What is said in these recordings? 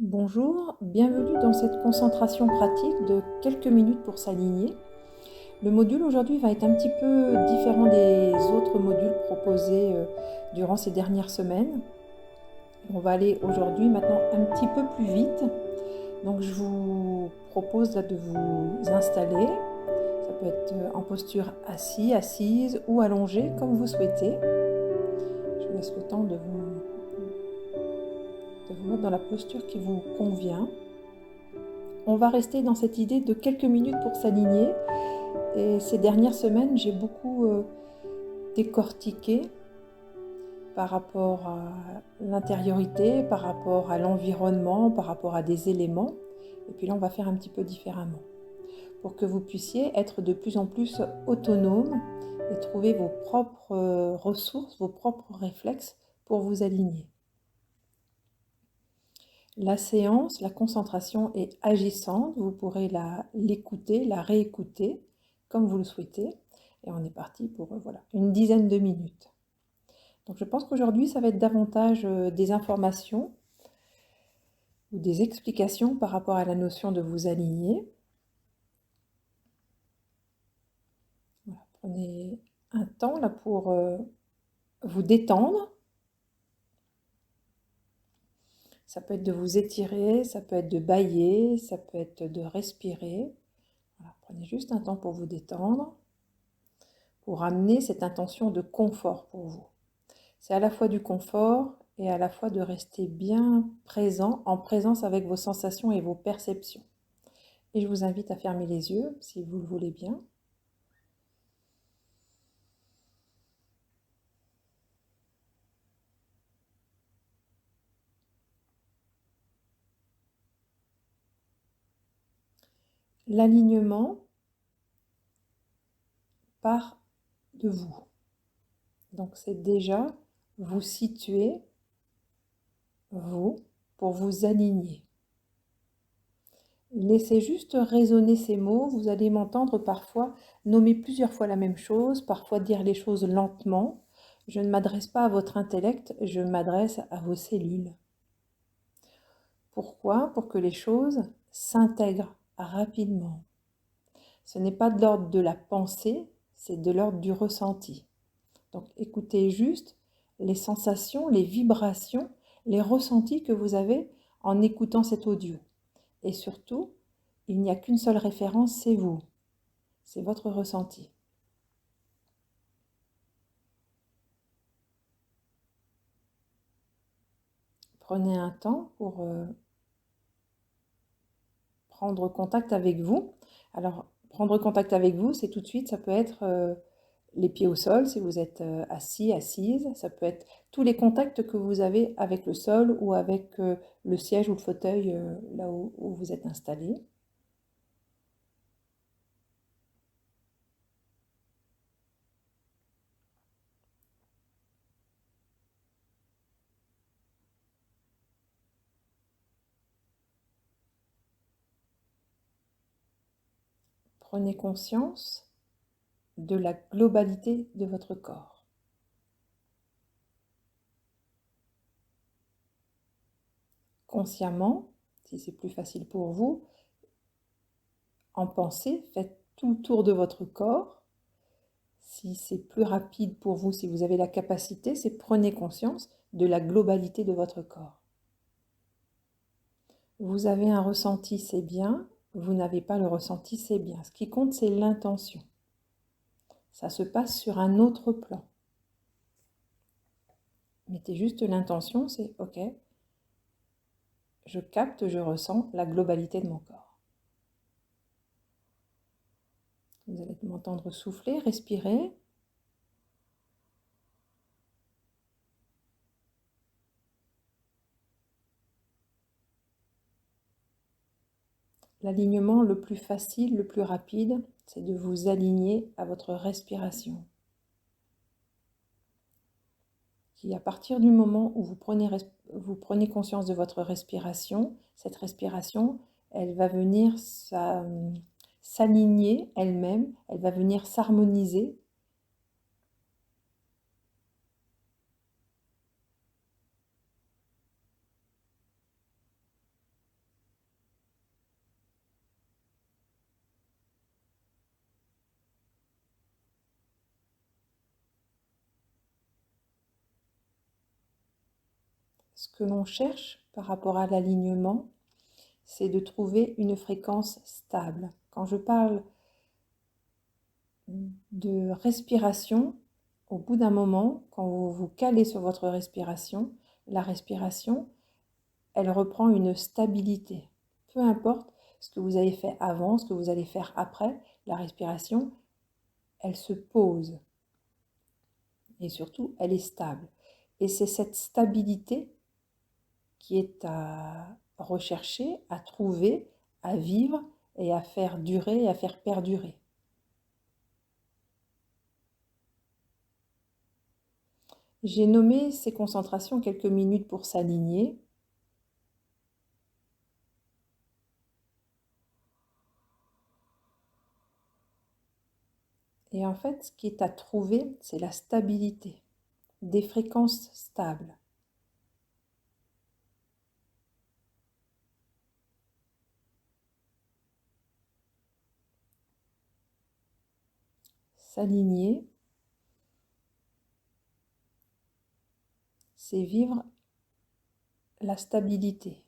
Bonjour, bienvenue dans cette concentration pratique de quelques minutes pour s'aligner. Le module aujourd'hui va être un petit peu différent des autres modules proposés durant ces dernières semaines. On va aller aujourd'hui maintenant un petit peu plus vite. Donc je vous propose là de vous installer. Ça peut être en posture assis, assise ou allongée comme vous souhaitez. Je vous laisse le temps de vous mettre dans la posture qui vous convient. On va rester dans cette idée de quelques minutes pour s'aligner. Et ces dernières semaines, j'ai beaucoup décortiqué par rapport à l'intériorité, par rapport à l'environnement, par rapport à des éléments. Et puis là, on va faire un petit peu différemment pour que vous puissiez être de plus en plus autonome et trouver vos propres ressources, vos propres réflexes pour vous aligner. La séance, la concentration est agissante. Vous pourrez l'écouter, la réécouter comme vous le souhaitez. Et on est parti pour une dizaine de minutes. Donc je pense qu'aujourd'hui, ça va être davantage des informations ou des explications par rapport à la notion de vous aligner. Voilà, prenez un temps là pour vous détendre. Ça peut être de vous étirer, ça peut être de bâiller, ça peut être de respirer. Voilà, prenez juste un temps pour vous détendre, pour amener cette intention de confort pour vous. C'est à la fois du confort et à la fois de rester bien présent, en présence avec vos sensations et vos perceptions. Et je vous invite à fermer les yeux, si vous le voulez bien. L'alignement part de vous. Donc c'est déjà vous situer, vous, pour vous aligner. Laissez juste résonner ces mots. Vous allez m'entendre parfois nommer plusieurs fois la même chose, parfois dire les choses lentement. Je ne m'adresse pas à votre intellect, je m'adresse à vos cellules. Pourquoi? Pour que les choses s'intègrent rapidement. Ce n'est pas de l'ordre de la pensée, c'est de l'ordre du ressenti. Donc écoutez juste les sensations, les vibrations, les ressentis que vous avez en écoutant cet audio. Et surtout, il n'y a qu'une seule référence, c'est vous. C'est votre ressenti. Prenez un temps pour prendre contact avec vous. Alors, prendre contact avec vous, c'est tout de suite, ça peut être les pieds au sol si vous êtes assis, assise. Ça peut être tous les contacts que vous avez avec le sol ou avec le siège ou le fauteuil là où vous êtes installé. Prenez conscience de la globalité de votre corps. Consciemment, si c'est plus facile pour vous, en pensée, faites tout le tour de votre corps. Si c'est plus rapide pour vous, si vous avez la capacité, c'est prenez conscience de la globalité de votre corps. Vous avez un ressenti, c'est bien. Vous n'avez pas le ressenti, c'est bien. Ce qui compte, c'est l'intention. Ça se passe sur un autre plan. Mettez juste l'intention, c'est OK. Je capte, je ressens la globalité de mon corps. Vous allez m'entendre souffler, respirer. L'alignement le plus facile, le plus rapide, c'est de vous aligner à votre respiration. Qui à partir du moment où vous prenez conscience de votre respiration, cette respiration, elle va venir s'aligner elle-même, elle va venir s'harmoniser. ce que l'on cherche par rapport à l'alignement, c'est de trouver une fréquence stable. Quand je parle de respiration, au bout d'un moment, quand vous vous calez sur votre respiration, la respiration, elle reprend une stabilité. Peu importe ce que vous avez fait avant, ce que vous allez faire après, la respiration, elle se pose. Et surtout, elle est stable. Et c'est cette stabilité qui est à rechercher, à trouver, à vivre et à faire durer et à faire perdurer. J'ai nommé ces concentrations quelques minutes pour s'aligner. Et en fait, ce qui est à trouver, c'est la stabilité, des fréquences stables. S'aligner, c'est vivre la stabilité.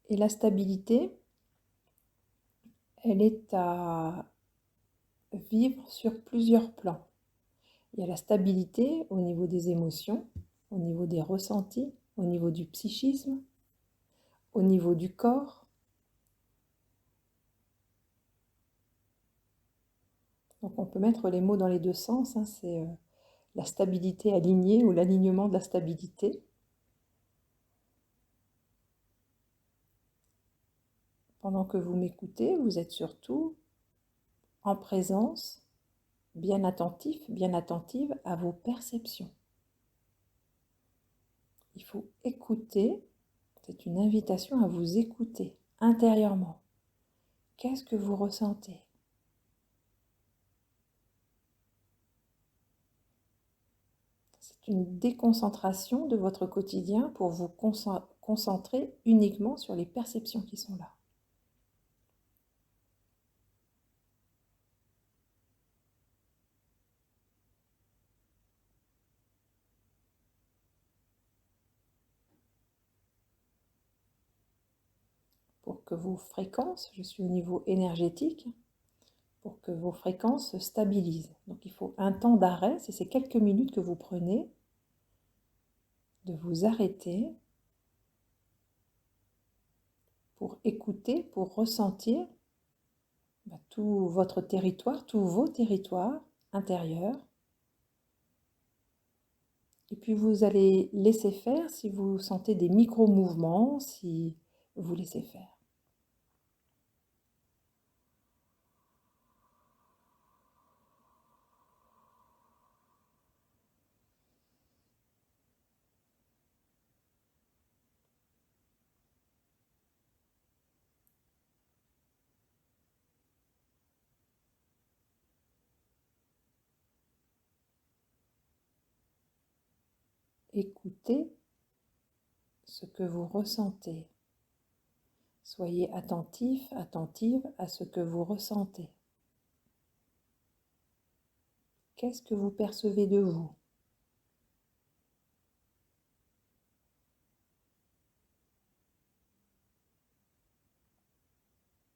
Et la stabilité, elle est à vivre sur plusieurs plans. Il y a la stabilité au niveau des émotions, au niveau des ressentis, au niveau du psychisme, au niveau du corps. Donc on peut mettre les mots dans les deux sens, hein, c'est la stabilité alignée ou l'alignement de la stabilité. Pendant que vous m'écoutez, vous êtes surtout en présence, bien attentif, bien attentive à vos perceptions. Il faut écouter, c'est une invitation à vous écouter intérieurement. Qu'est-ce que vous ressentez ? C'est une déconcentration de votre quotidien pour vous concentrer uniquement sur les perceptions qui sont là. Pour que vos fréquences, je suis au niveau énergétique, pour que vos fréquences se stabilisent. Donc il faut un temps d'arrêt, c'est ces quelques minutes que vous prenez, de vous arrêter pour écouter, pour ressentir tout votre territoire, tous vos territoires intérieurs. Et puis vous allez laisser faire si vous sentez des micro-mouvements, si vous laissez faire. Écoutez ce que vous ressentez. Soyez attentif, attentive à ce que vous ressentez. Qu'est-ce que vous percevez de vous ?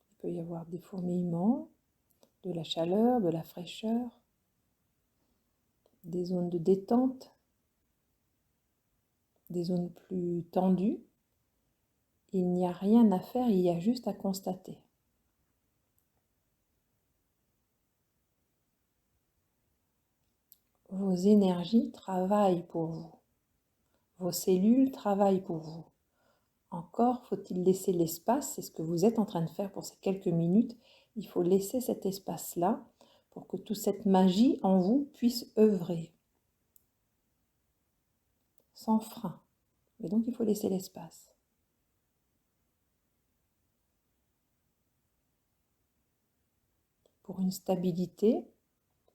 Il peut y avoir des fourmillements, de la chaleur, de la fraîcheur, des zones de détente, des zones plus tendues. Il n'y a rien à faire, il y a juste à constater. Vos énergies travaillent pour vous. Vos cellules travaillent pour vous. Encore faut-il laisser l'espace, c'est ce que vous êtes en train de faire pour ces quelques minutes. Il faut laisser cet espace-là pour que toute cette magie en vous puisse œuvrer. Sans frein. Et donc il faut laisser l'espace. Pour une stabilité,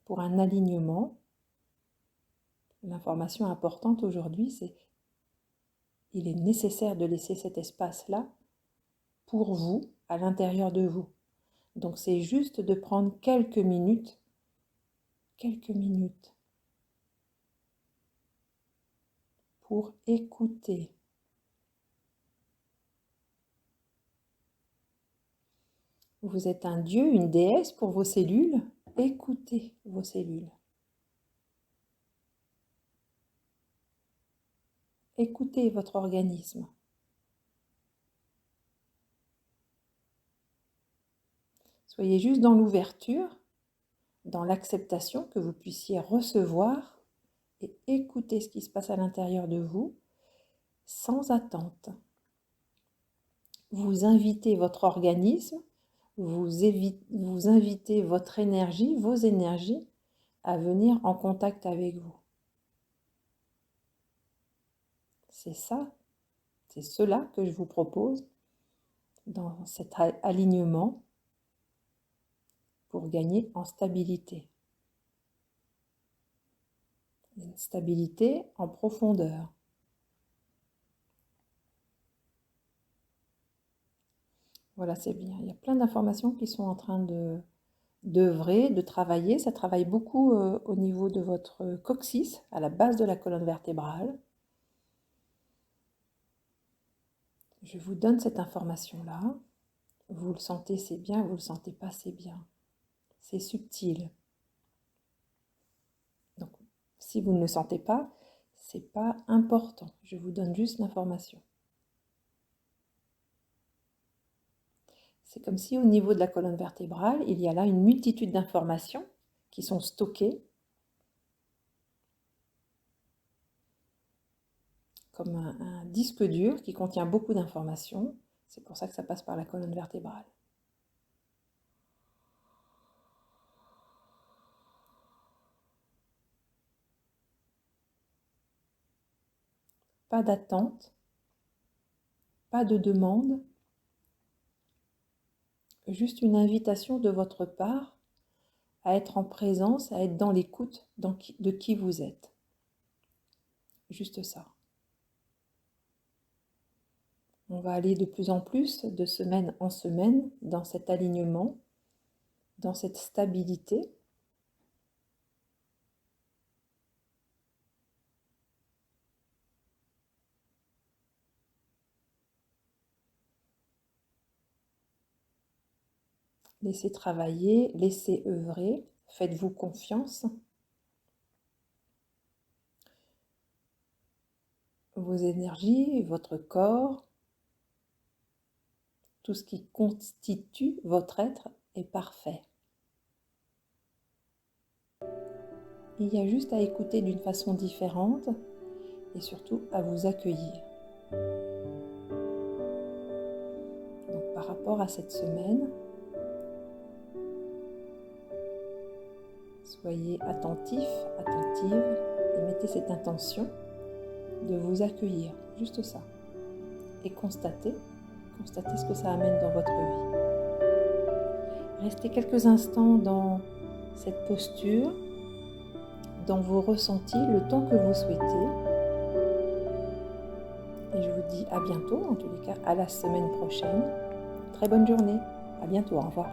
pour un alignement, l'information importante aujourd'hui, c'est qu'il est nécessaire de laisser cet espace-là pour vous, à l'intérieur de vous. Donc c'est juste de prendre quelques minutes pour écouter. Vous êtes un dieu, une déesse pour vos cellules. Écoutez vos cellules. Écoutez votre organisme. Soyez juste dans l'ouverture, dans l'acceptation que vous puissiez recevoir et écouter ce qui se passe à l'intérieur de vous sans attente. Vous invitez votre organisme, vous invitez votre énergie, vos énergies à venir en contact avec vous. C'est ça, c'est cela que je vous propose dans cet alignement pour gagner en stabilité. Une stabilité en profondeur. Voilà, c'est bien. Il y a plein d'informations qui sont en train d'œuvrer, de travailler. Ça travaille beaucoup au niveau de votre coccyx, à la base de la colonne vertébrale. Je vous donne cette information-là. Vous le sentez, c'est bien. Vous ne le sentez pas, c'est bien. C'est subtil. Donc, si vous ne le sentez pas, ce n'est pas important. Je vous donne juste l'information. C'est comme si au niveau de la colonne vertébrale, il y a là une multitude d'informations qui sont stockées comme un disque dur qui contient beaucoup d'informations. C'est pour ça que ça passe par la colonne vertébrale. Pas d'attente, pas de demande, juste une invitation de votre part à être en présence, à être dans l'écoute de qui vous êtes. Juste ça. On va aller de plus en plus, de semaine en semaine, dans cet alignement, dans cette stabilité. Laissez travailler, laissez œuvrer, faites-vous confiance. Vos énergies, votre corps, tout ce qui constitue votre être est parfait. Il y a juste à écouter d'une façon différente et surtout à vous accueillir. Donc par rapport à cette semaine, soyez attentif, attentive et mettez cette intention de vous accueillir, juste ça. Et constatez ce que ça amène dans votre vie. Restez quelques instants dans cette posture, dans vos ressentis, le temps que vous souhaitez. Et je vous dis à bientôt, en tous les cas à la semaine prochaine. Très bonne journée, à bientôt, au revoir.